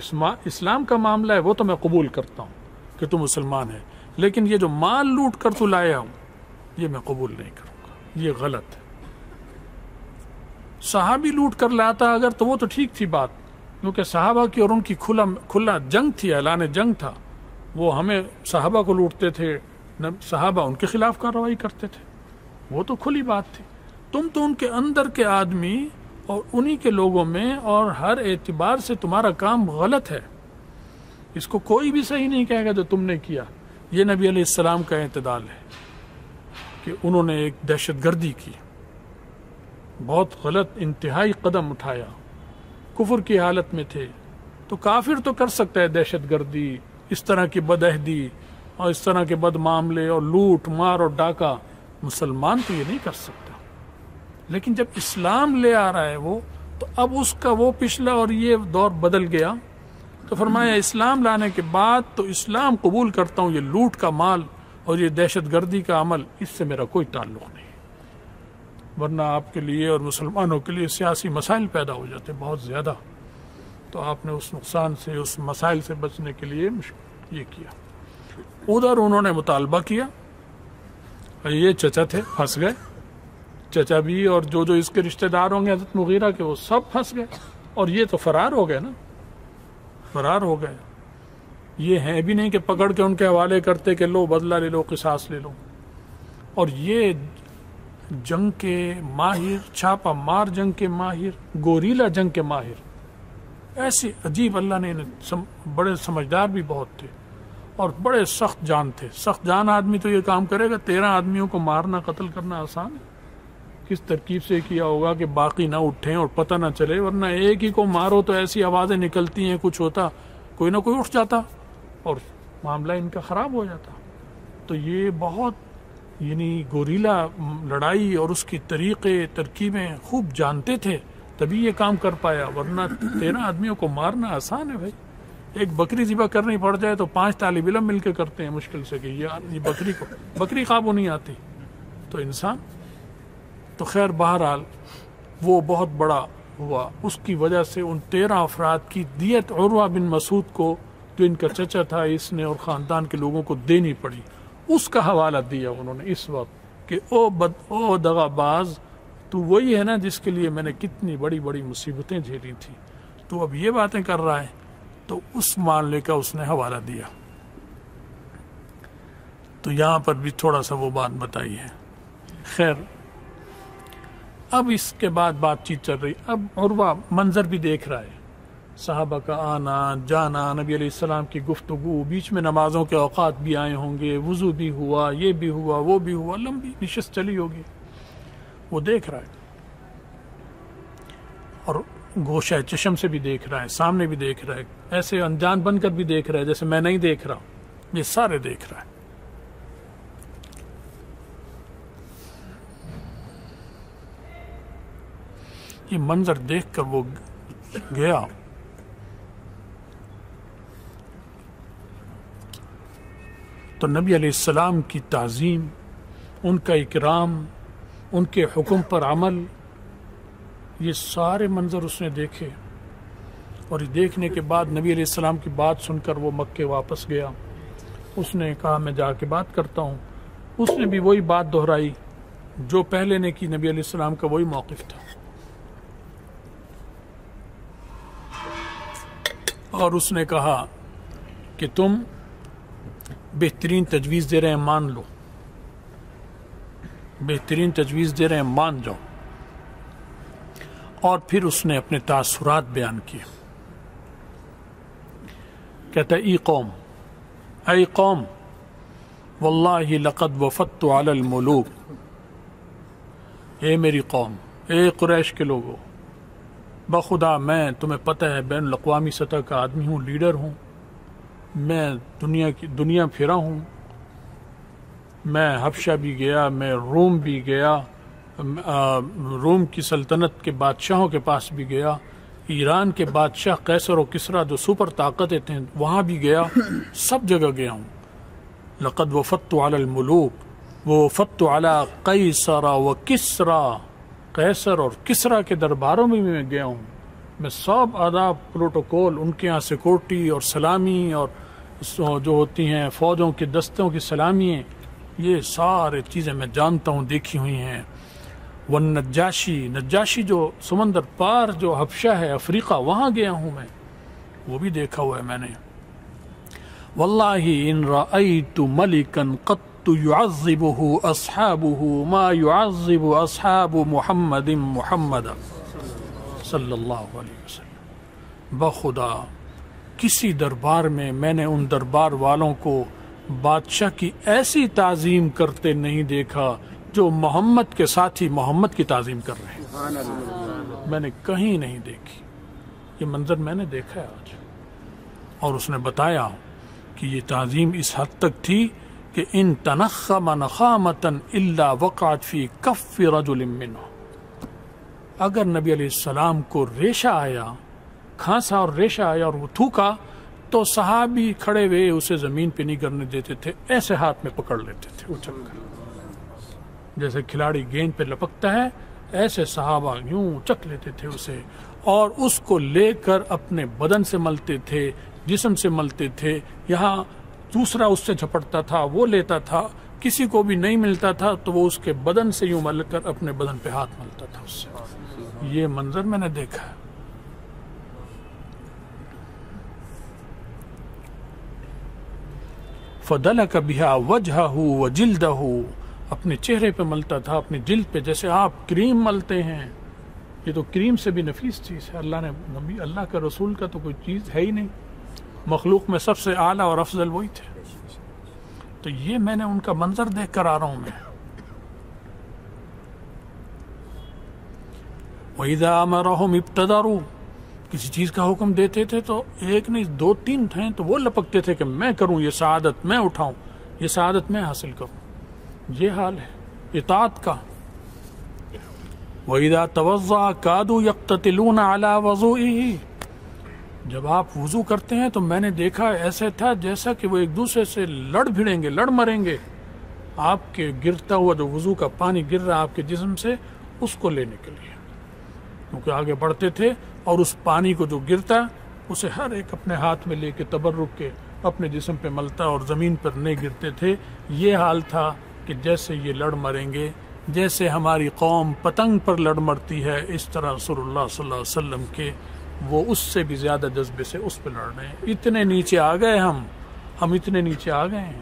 اسلام کا معاملہ ہے وہ تو میں قبول کرتا ہوں کہ تو مسلمان ہے، لیکن یہ جو مال لوٹ کر تو لایا ہوں یہ میں قبول نہیں کروں گا، یہ غلط ہے۔ صحابی لوٹ کر لاتا اگر تو وہ تو ٹھیک تھی بات، کیونکہ صحابہ کی اور ان کی کھلا جنگ تھی، اعلان جنگ تھا، وہ ہمیں صحابہ کو لوٹتے تھے، صحابہ ان کے خلاف کارروائی کرتے تھے، وہ تو کھلی بات تھی۔ تم تو ان کے اندر کے آدمی اور انہی کے لوگوں میں، اور ہر اعتبار سے تمہارا کام غلط ہے، اس کو کوئی بھی صحیح نہیں کہے گا جو تم نے کیا۔ یہ نبی علیہ السلام کا اعتدال ہے کہ انہوں نے ایک دہشت گردی کی، بہت غلط انتہائی قدم اٹھایا، کفر کی حالت میں تھے، تو کافر تو کر سکتا ہے دہشت گردی، اس طرح کی بدعہدی اور اس طرح کے بد معاملے اور لوٹ مار اور ڈاکہ، مسلمان تو یہ نہیں کر سکتا۔ لیکن جب اسلام لے آ رہا ہے وہ، تو اب اس کا وہ پچھلا اور یہ دور بدل گیا، تو فرمایا اسلام لانے کے بعد تو اسلام قبول کرتا ہوں، یہ لوٹ کا مال اور یہ دہشت گردی کا عمل اس سے میرا کوئی تعلق نہیں، ورنہ آپ کے لیے اور مسلمانوں کے لیے سیاسی مسائل پیدا ہو جاتے بہت زیادہ۔ تو آپ نے اس نقصان سے، اس مسائل سے بچنے کے لیے یہ کیا۔ ادھر انہوں نے مطالبہ کیا، یہ چچا تھے، پھنس گئے، چچا بھی اور جو اس کے رشتہ دار ہوں گے حضرت مغیرہ کے، وہ سب پھنس گئے، اور یہ تو فرار ہو گئے نا، فرار ہو گئے۔ یہ ہیں بھی نہیں کہ پکڑ کے ان کے حوالے کرتے کہ لو بدلہ لے لو، قصاص لے لو۔ اور یہ جنگ کے ماہر، چھاپا مار جنگ کے ماہر، گوریلا جنگ کے ماہر، ایسے عجیب اللہ نے بڑے سمجھدار بھی بہت تھے اور بڑے سخت جان تھے. سخت جان آدمی تو یہ کام کرے گا. 13 آدمیوں کو مارنا قتل کرنا آسان ہے. کس ترکیب سے کیا ہوگا کہ باقی نہ اٹھیں اور پتہ نہ چلے, ورنہ ایک ہی کو مارو تو ایسی آوازیں نکلتی ہیں, کچھ ہوتا کوئی نہ کوئی اٹھ جاتا اور معاملہ ان کا خراب ہو جاتا. تو یہ بہت یعنی گوریلا لڑائی اور اس کی طریقے ترکیبیں خوب جانتے تھے, تبھی یہ کام کر پایا. ورنہ 13 آدمیوں کو مارنا آسان ہے بھائی. ایک بکری ذبح کرنی پڑ جائے تو 5 طالب علم مل کے کرتے ہیں مشکل سے کہ یہ بکری قابو نہیں آتی. تو انسان تو خیر بہرحال وہ بہت بڑا ہوا. اس کی وجہ سے ان 13 افراد کی دیت عروہ بن مسعود کو, جو ان کا چچا تھا, اس نے اور خاندان کے لوگوں کو دینی پڑی. اس کا حوالہ دیا انہوں نے اس وقت کہ او دغا باز, تو وہی ہے نا جس کے لیے میں نے کتنی بڑی بڑی مصیبتیں جھیلی تھیں, تو اب یہ باتیں کر رہا ہے. تو اس معاملے کا اس نے حوالہ دیا. تو یہاں پر بھی تھوڑا سا وہ بات بتائی ہے. خیر اب اس کے بعد بات چیت چل رہی. اب عروہ منظر بھی دیکھ رہا ہے, صحابہ کا آنا جانا, نبی علیہ السلام کی گفتگو, بیچ میں نمازوں کے اوقات بھی آئے ہوں گے, وضو بھی ہوا, یہ بھی ہوا, وہ بھی ہوا, لمبی نشست چلی ہوگی. وہ دیکھ رہا ہے اور گوشہ چشم سے بھی دیکھ رہا ہے, سامنے بھی دیکھ رہا ہے, ایسے انجان بن کر بھی دیکھ رہا ہے جیسے میں نہیں دیکھ رہا. یہ سارے دیکھ رہا ہے. یہ منظر دیکھ کر وہ گیا. تو نبی علیہ السلام کی تعظیم, ان کا اکرام, ان کے حکم پر عمل, یہ سارے منظر اس نے دیکھے. اور یہ دیکھنے کے بعد نبی علیہ السلام کی بات سن کر وہ مکے واپس گیا. اس نے کہا میں جا کے بات کرتا ہوں. اس نے بھی وہی بات دہرائی جو پہلے نے کی. نبی علیہ السلام کا وہی موقف تھا. اور اس نے کہا کہ تم بہترین تجویز دے رہے ہیں, مان لو, بہترین تجویز دے رہے ہیں, مان جاؤ. اور پھر اس نے اپنے تاثرات بیان کیے. کہتا ہے اے قوم واللہ لقد وفدت علی الملوک, اے میری قوم, اے قریش کے لوگوں, بخدا میں, تمہیں پتہ ہے بین الاقوامی سطح کا آدمی ہوں, لیڈر ہوں, میں دنیا پھرا ہوں. میں حبشہ بھی گیا, میں روم بھی گیا, روم کی سلطنت کے بادشاہوں کے پاس بھی گیا, ایران کے بادشاہ قیصر و کسریٰ جو سپر طاقتیں تھیں وہاں بھی گیا, سب جگہ گیا ہوں. لقد وفدت علی الملوک ووفدت علی قیصر و کسریٰ, قیصر اور کسریٰ کے درباروں میں بھی میں گیا ہوں. میں سب آداب پروٹوکول, ان کے ہاں سیکورٹی اور سلامی اور جو ہوتی ہیں فوجوں کے دستوں کی سلامی, یہ سارے چیزیں میں جانتا ہوں, دیکھی ہوئی ہیں. نجاشی جو سمندر پار جو حبشہ ہے افریقہ, وہاں گیا ہوں میں, وہ بھی دیکھا ہوا ہے میں نے. واللہ ان رأیت ملکا قط يعذبه اصحابه ما يعذب اصحاب محمد صلی اللہ علیہ وسلم. بخدا کسی دربار میں نے ان دربار والوں کو بادشاہ کی ایسی تعظیم کرتے نہیں دیکھا جو محمد کے ساتھی محمد کی تعظیم کر رہے ہیں. میں نے کہیں نہیں دیکھی. یہ منظر میں نے دیکھا ہے آج. اور اس نے بتایا کہ یہ تعظیم اس حد تک تھی کہ ان تنخم نخامتا الا وقعت فی کف رجل منہ, اگر نبی علیہ السلام کو ریشہ آیا, کھانسا اور ریشہ آیا اور وہ تھوکا, تو صحابی کھڑے ہوئے اسے زمین پہ نہیں کرنے دیتے تھے, ایسے ہاتھ میں پکڑ لیتے تھے اچھل کر, جیسے کھلاڑی گیند پہ لپکتا ہے ایسے صحابہ یوں چک لیتے تھے اسے, اور اس کو لے کر اپنے بدن سے ملتے تھے, جسم سے ملتے تھے. یہاں دوسرا اس سے جھپٹتا تھا, وہ لیتا تھا, کسی کو بھی نہیں ملتا تھا تو وہ اس کے بدن سے یوں مل کر اپنے بدن پہ ہاتھ ملتا تھا اس سے. یہ منظر میں نے دیکھا ہے. فَدَلَكَ بِهَا وَجْهَهُ وَجِلْدَهُ, اپنے چہرے پہ ملتا تھا, اپنی جلد پہ, جیسے آپ کریم ملتے ہیں یہ تو کریم سے بھی نفیس چیز ہے. اللہ نے نبی اللہ کا رسول کا تو کوئی چیز ہے ہی نہیں. مخلوق میں سب سے اعلیٰ اور افضل وہی تھے. تو یہ میں نے ان کا منظر دیکھ کر آ رہا ہوں میں. وَإِذَا أَمَرَهُمْ ابْتَدَرُوا، کسی چیز کا حکم دیتے تھے تو ایک نہیں 2-3 تھے تو وہ لپکتے تھے کہ میں کروں، یہ سعادت میں اٹھاؤں، یہ سعادت میں حاصل کروں. یہ حال ہے اطاعت کا. وَإِذَا تَوَضَّأَ كَادُوا يَقْتَتِلُونَ عَلَى وَضُوئِهِ، جب آپ وضو کرتے ہیں تو میں نے دیکھا ایسے تھا جیسا کہ وہ ایک دوسرے سے لڑ بھڑیں گے، لڑ مریں گے. آپ کے گرتا ہوا جو وضو کا پانی گر رہا آپ کے جسم سے، اس کو لینے کے لیے، کیونکہ آگے بڑھتے تھے اور اس پانی کو جو گرتا اسے ہر ایک اپنے ہاتھ میں لے کے تبرک کے اپنے جسم پہ ملتا اور زمین پر نہیں گرتے تھے. یہ حال تھا کہ جیسے یہ لڑ مریں گے، جیسے ہماری قوم پتنگ پر لڑ مرتی ہے، اس طرح رسول اللہ صلی اللہ علیہ وسلم کے وہ اس سے بھی زیادہ جذبے سے اس پہ لڑ رہے ہیں. اتنے نیچے آ گئے ہم اتنے نیچے آ گئے ہیں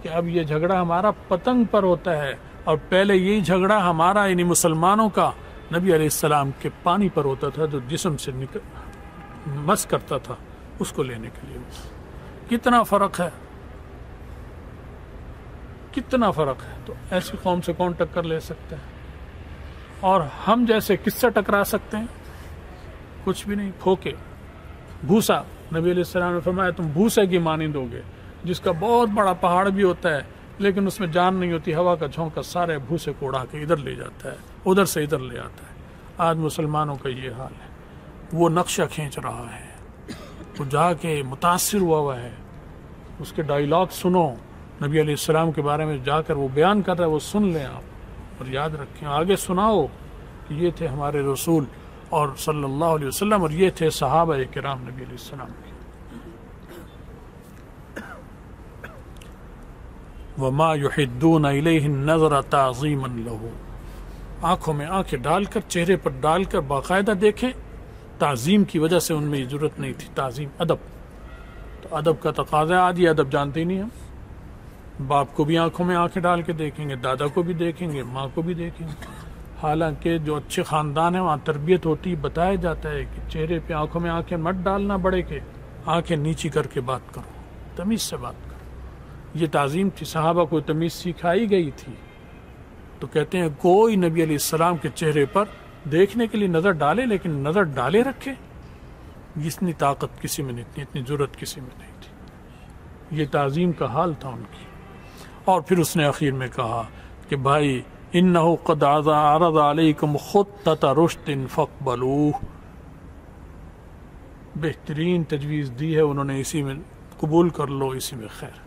کہ اب یہ جھگڑا ہمارا پتنگ پر ہوتا ہے، اور پہلے یہی جھگڑا ہمارا یعنی مسلمانوں کا نبی علیہ السلام کے پانی پر ہوتا تھا جو جسم سے مس کرتا تھا، اس کو لینے کے لیے. کتنا فرق ہے، کتنا فرق ہے. تو ایسی قوم سے کون ٹکر لے سکتا ہے؟ اور ہم جیسے کس سے ٹکرا سکتے ہیں؟ کچھ بھی نہیں. کھوکے بھوسا، نبی علیہ السلام نے فرمایا تم بھوسے کی مانند ہوگے، جس کا بہت بڑا پہاڑ بھی ہوتا ہے لیکن اس میں جان نہیں ہوتی، ہوا کا جھونکا سارے بھوسے کو اڑا کے ادھر لے جاتا ہے، ادھر سے ادھر لے آتا ہے. آج مسلمانوں کا یہ حال ہے. وہ نقشہ کھینچ رہا ہے، وہ جا کے متاثر ہوا ہے. اس کے ڈائیلاگ سنو، نبی علیہ السلام کے بارے میں جا کر وہ بیان کر رہا ہے، وہ سن لیں آپ اور یاد رکھیں. آگے سناؤ کہ یہ تھے ہمارے رسول اور صلی اللہ علیہ وسلم، اور یہ تھے صحابہ کرام نبی علیہ السلام کے. وَمَا يُحِدُّونَ إِلَيْهِ النَّظْرَ تَعْظِيمًا لَهُ، آنکھوں میں آنکھیں ڈال کر، چہرے پر ڈال کر باقاعدہ دیکھیں. تعظیم کی وجہ سے ان میں یہ ضرورت نہیں تھی. تعظیم ادب، تو ادب کا تقاضا. آج یہ ادب جانتے ہی نہیں ہم. باپ کو بھی آنکھوں میں آنکھیں ڈال کے دیکھیں گے، دادا کو بھی دیکھیں گے، ماں کو بھی دیکھیں گے. حالانکہ جو اچھے خاندان ہیں وہاں تربیت ہوتی، بتایا جاتا ہے کہ چہرے پہ آنکھوں میں آنکھیں مت ڈالنا، بڑے کے آنکھیں نیچی کر کے بات کرو، تمیز سے بات کرو. یہ تعظیم تھی. صحابہ کو تمیز سکھائی گئی تھی. تو کہتے ہیں کوئی نبی علیہ السلام کے چہرے پر دیکھنے کے لیے نظر ڈالے لیکن نظر ڈالے رکھے، اتنی طاقت کسی میں نہیں تھی، اتنی ضرورت کسی میں نہیں تھی. یہ تعظیم کا حال تھا ان کی. اور پھر اس نے آخر میں کہا کہ بھائی انہو قد عرض علیکم خطۃ رشد فاقبلوہ، بہترین تجویز دی ہے انہوں نے، اسی میں قبول کر لو، اسی میں خیر.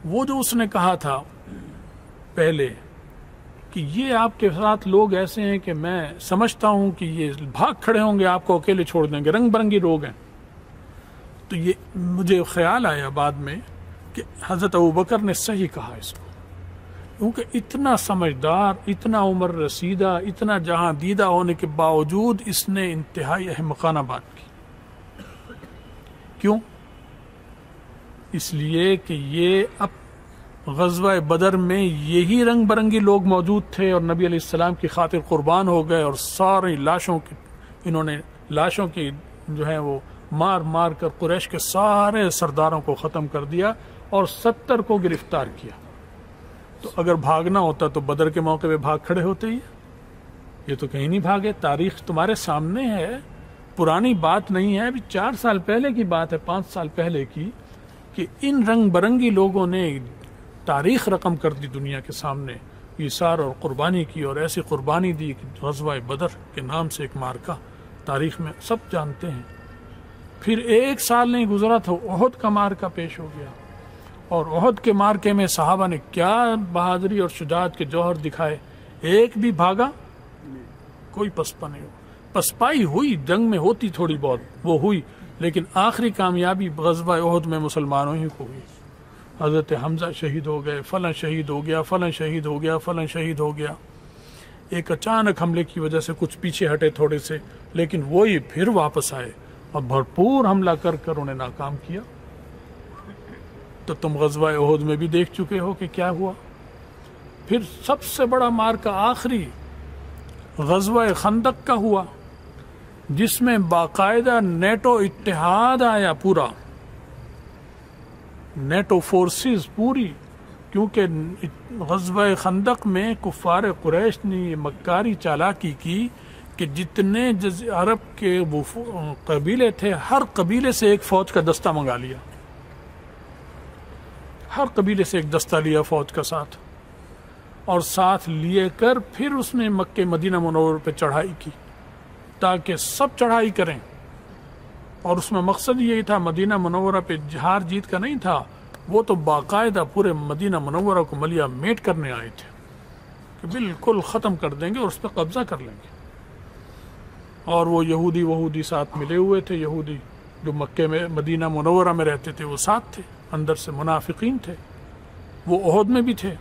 وہ جو اس نے کہا تھا پہلے کہ یہ آپ کے ساتھ لوگ ایسے ہیں کہ میں سمجھتا ہوں کہ یہ بھاگ کھڑے ہوں گے، آپ کو اکیلے چھوڑ دیں گے، رنگ برنگی لوگ ہیں. تو یہ مجھے خیال آیا بعد میں کہ حضرت ابوبکر نے صحیح کہا اس کو، کیونکہ اتنا سمجھدار، اتنا عمر رسیدہ، اتنا جہاں دیدہ ہونے کے باوجود اس نے انتہائی احمقانہ بات کی. کیوں؟ اس لیے کہ یہ اب غزوہ بدر میں یہی رنگ برنگی لوگ موجود تھے اور نبی علیہ السلام کی خاطر قربان ہو گئے، اور ساری لاشوں کی انہوں نے لاشوں کی جو ہے وہ مار مار کر قریش کے سارے سرداروں کو ختم کر دیا اور 70 کو گرفتار کیا. تو اگر بھاگنا ہوتا تو بدر کے موقع پہ بھاگ کھڑے ہوتے ہی. یہ تو کہیں نہیں بھاگے. تاریخ تمہارے سامنے ہے، پرانی بات نہیں ہے، ابھی 4 سال پہلے کی بات ہے، 5 سال پہلے کی، کہ ان رنگ برنگی لوگوں نے تاریخ رقم کر دی دنیا کے سامنے، ایثار اور قربانی کی، اور ایسی قربانی دی کہ غزوہ بدر کے نام سے ایک مارکہ تاریخ میں سب جانتے ہیں. پھر 1 سال نہیں گزرا تو احد کا مارکہ پیش ہو گیا، اور احد کے مارکے میں صحابہ نے کیا بہادری اور شجاعت کے جوہر دکھائے. ایک بھی بھاگا، کوئی پسپا نہیں ہو. پسپائی ہوئی، جنگ میں ہوتی تھوڑی بہت، وہ ہوئی، لیکن آخری کامیابی غزوہ احد میں مسلمانوں ہی کو ہوئی. حضرت حمزہ شہید ہو گئے، فلاں شہید ہو گیا، فلاں شہید ہو گیا، فلاں شہید ہو گیا. ایک اچانک حملے کی وجہ سے کچھ پیچھے ہٹے تھوڑے سے، لیکن وہی پھر واپس آئے اور بھرپور حملہ کر کر انہیں ناکام کیا. تو تم غزوہ احد میں بھی دیکھ چکے ہو کہ کیا ہوا. پھر سب سے بڑا مارکہ آخری غزوہ خندق کا ہوا جس میں باقاعدہ نیٹو اتحاد آیا، پورا نیٹو فورسز پوری، کیونکہ غزوہ خندق میں کفار قریش نے یہ مکاری چالاکی کی کہ جتنے عرب کے قبیلے تھے ہر قبیلے سے ایک فوج کا دستہ منگا لیا، ہر قبیلے سے ایک دستہ لیا فوج کا ساتھ، اور ساتھ لیے کر پھر اس نے مکہ مدینہ منور پہ چڑھائی کی تاکہ سب چڑھائی کریں، اور اس میں مقصد یہی تھا مدینہ منورہ پہ ہار جیت کا نہیں تھا، وہ تو باقاعدہ پورے مدینہ منورہ کو ملیا میٹ کرنے آئے تھے کہ بالکل ختم کر دیں گے اور اس پہ قبضہ کر لیں گے۔ اور وہ یہودی ساتھ ملے ہوئے تھے، یہودی جو مکے میں مدینہ منورہ میں رہتے تھے وہ ساتھ تھے، اندر سے منافقین تھے، وہ احد میں بھی تھے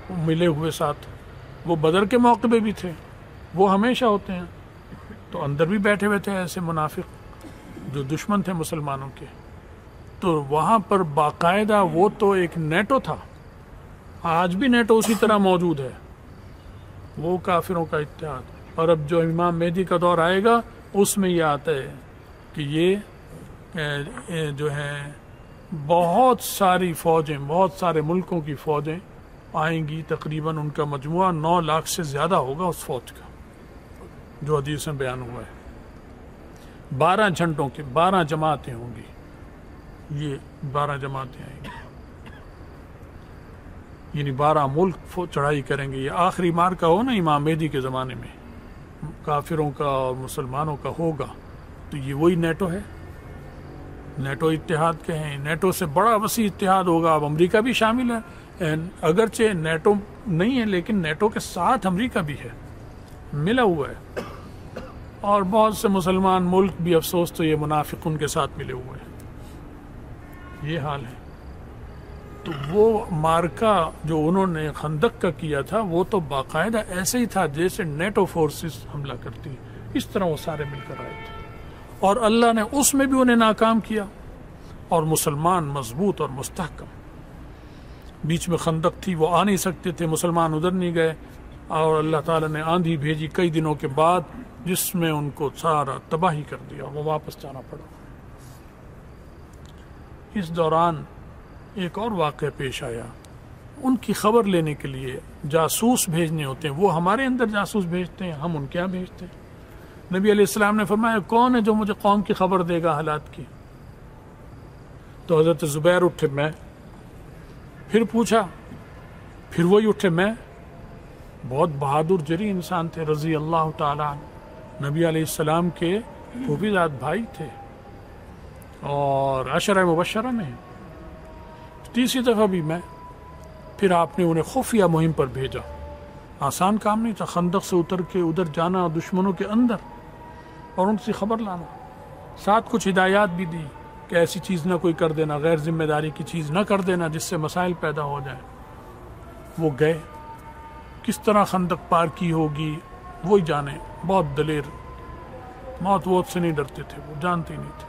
وہ ملے ہوئے ساتھ، وہ بدر کے موقع پہ بھی تھے، وہ ہمیشہ ہوتے ہیں، تو اندر بھی بیٹھے ہوئے تھے ایسے منافق جو دشمن تھے مسلمانوں کے۔ تو وہاں پر باقاعدہ وہ تو ایک نیٹو تھا، آج بھی نیٹو اسی طرح موجود ہے، وہ کافروں کا اتحاد۔ اور اب جو امام مہدی کا دور آئے گا اس میں یہ آتا ہے کہ یہ جو ہے بہت ساری فوجیں، بہت سارے ملکوں کی فوجیں آئیں گی، تقریباً ان کا مجموعہ 9 لاکھ سے زیادہ ہوگا اس فوج کا، جو حدیث میں بیان ہوا ہے۔ 12 جھنڈوں کی 12 جماعتیں ہوں گی، یہ 12 جماعتیں آئیں گی، یعنی 12 ملک چڑھائی کریں گے۔ یہ آخری مارکا ہو نا امام مہدی کے زمانے میں، کافروں کا اور مسلمانوں کا ہوگا، تو یہ وہی نیٹو ہے، نیٹو اتحاد کے ہیں۔ نیٹو سے بڑا وسیع اتحاد ہوگا، اب امریکہ بھی شامل ہے، اگرچہ نیٹو نہیں ہے لیکن نیٹو کے ساتھ امریکہ بھی ہے، ملا ہوا ہے، اور بہت سے مسلمان ملک بھی افسوس تو یہ منافق ان کے ساتھ ملے ہوئے ہیں، یہ حال ہے۔ تو وہ مارکا جو انہوں نے خندق کا کیا تھا وہ تو باقاعدہ ایسے ہی تھا جیسے نیٹو فورسز حملہ کرتی، اس طرح وہ سارے مل کر آئے تھے، اور اللہ نے اس میں بھی انہیں ناکام کیا، اور مسلمان مضبوط اور مستحکم۔ بیچ میں خندق تھی، وہ آ نہیں سکتے تھے، مسلمان ادھر نہیں گئے، اور اللہ تعالیٰ نے آندھی بھیجی کئی دنوں کے بعد جس میں ان کو سارا تباہی کر دیا، وہ واپس جانا پڑا۔ اس دوران ایک اور واقعہ پیش آیا، ان کی خبر لینے کے لیے جاسوس بھیجنے ہوتے ہیں، وہ ہمارے اندر جاسوس بھیجتے ہیں، ہم ان کے یہاں بھیجتے ہیں۔ نبی علیہ السلام نے فرمایا کون ہے جو مجھے قوم کی خبر دے گا حالات کی؟ تو حضرت زبیر اٹھے، میں، پھر پوچھا، پھر وہی اٹھے، میں۔ بہت بہادر جری انسان تھے رضی اللہ تعالی عنہ، نبی علیہ السلام کے پھوپھی زاد بھائی تھے اور عشرہ مبشرہ میں۔ تیسری دفعہ بھی میں، پھر آپ نے انہیں خفیہ مہم پر بھیجا، آسان کام نہیں تھا، خندق سے اتر کے ادھر جانا دشمنوں کے اندر اور ان سے خبر لانا، ساتھ کچھ ہدایات بھی دی کہ ایسی چیز نہ کوئی کر دینا، غیر ذمہ داری کی چیز نہ کر دینا جس سے مسائل پیدا ہو جائیں۔ وہ گئے، کس طرح خندق پار کی ہوگی وہی جانے، بہت دلیر، موت سے نہیں ڈرتے تھے، وہ جانتے نہیں تھے،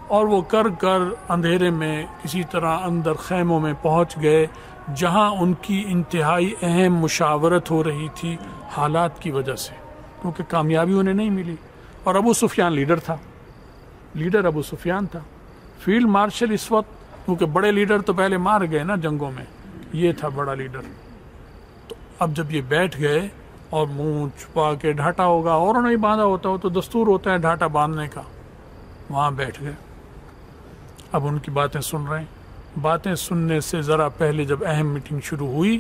اور وہ کر اندھیرے میں کسی طرح اندر خیموں میں پہنچ گئے جہاں ان کی انتہائی اہم مشاورت ہو رہی تھی حالات کی وجہ سے، کیونکہ کامیابی انہیں نہیں ملی، اور ابو سفیان لیڈر ابو سفیان تھا، فیلڈ مارشل اس وقت، کیونکہ بڑے لیڈر تو پہلے مار گئے نا جنگوں میں، یہ تھا بڑا لیڈر۔ تو اب جب یہ بیٹھ گئے اور منہ چھپا کے ڈھاٹا ہوگا، اور نہیں باندھا ہوتا ہو تو دستور ہوتا ہے ڈھاٹا باندھنے کا، وہاں بیٹھ گئے، اب ان کی باتیں سن رہے ہیں۔ باتیں سننے سے ذرا پہلے جب اہم میٹنگ شروع ہوئی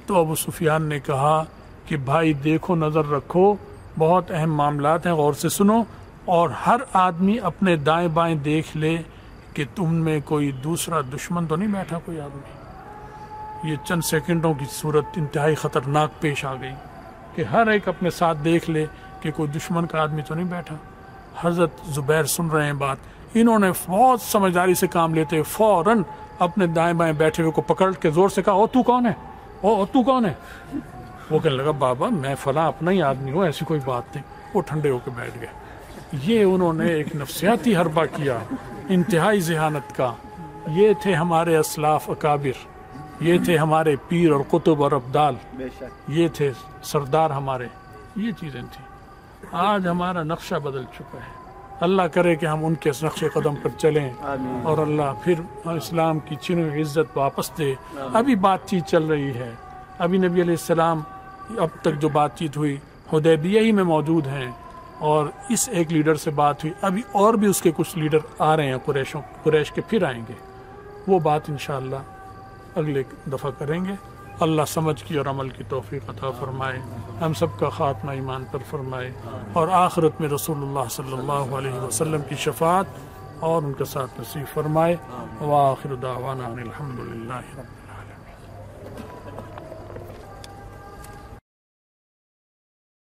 تو ابو سفیان نے کہا کہ بھائی دیکھو، نظر رکھو، بہت اہم معاملات ہیں، غور سے سنو، اور ہر آدمی اپنے دائیں بائیں دیکھ لے کہ تم میں کوئی دوسرا دشمن تو نہیں بیٹھا کوئی آدمی۔ یہ چند سیکنڈوں کی صورت انتہائی خطرناک پیش آ گئی کہ ہر ایک اپنے ساتھ دیکھ لے کہ کوئی دشمن کا آدمی تو نہیں بیٹھا۔ حضرت زبیر سن رہے ہیں بات، انہوں نے بہت سمجھداری سے کام لیتے فوراً اپنے دائیں بائیں بیٹھے ہوئے کو پکڑ کے زور سے کہا، او تو کون ہے؟ او تو کون ہے؟ وہ کہنے لگا بابا میں فلاں اپنا ہی آدمی ہوں، ایسی کوئی بات نہیں۔ وہ ٹھنڈے ہو کے بیٹھ گئے۔ یہ انہوں نے ایک نفسیاتی حربہ کیا انتہائی ذہانت کا۔ یہ تھے ہمارے اسلاف اکابر، یہ تھے ہمارے پیر اور قطب اور ابدال، بے شک یہ تھے سردار ہمارے، یہ چیزیں تھیں۔ آج ہمارا نقشہ بدل چکا ہے، اللہ کرے کہ ہم ان کے نقش قدم پر چلیں آمین۔ اور اللہ پھر اسلام کی چھنی ہوئی عزت واپس دے۔ ابھی بات چیت چل رہی ہے، ابھی نبی علیہ السلام اب تک جو بات چیت ہوئی حدیبیہ ہی میں موجود ہیں، اور اس ایک لیڈر سے بات ہوئی، ابھی اور بھی اس کے کچھ لیڈر آ رہے ہیں قریش کے، پھر آئیں گے، وہ بات انشاءاللہ اگلے دفعہ کریں گے۔ اللہ سمجھ کی اور عمل کی توفیق عطا فرمائے، ہم سب کا خاتمہ ایمان پر فرمائے، اور آخرت میں رسول اللہ صلی اللہ علیہ وسلم کی شفاعت اور ان کے ساتھ نصیب فرمائے۔ وآخر دعوانا ان الحمد للہ رب العالمین۔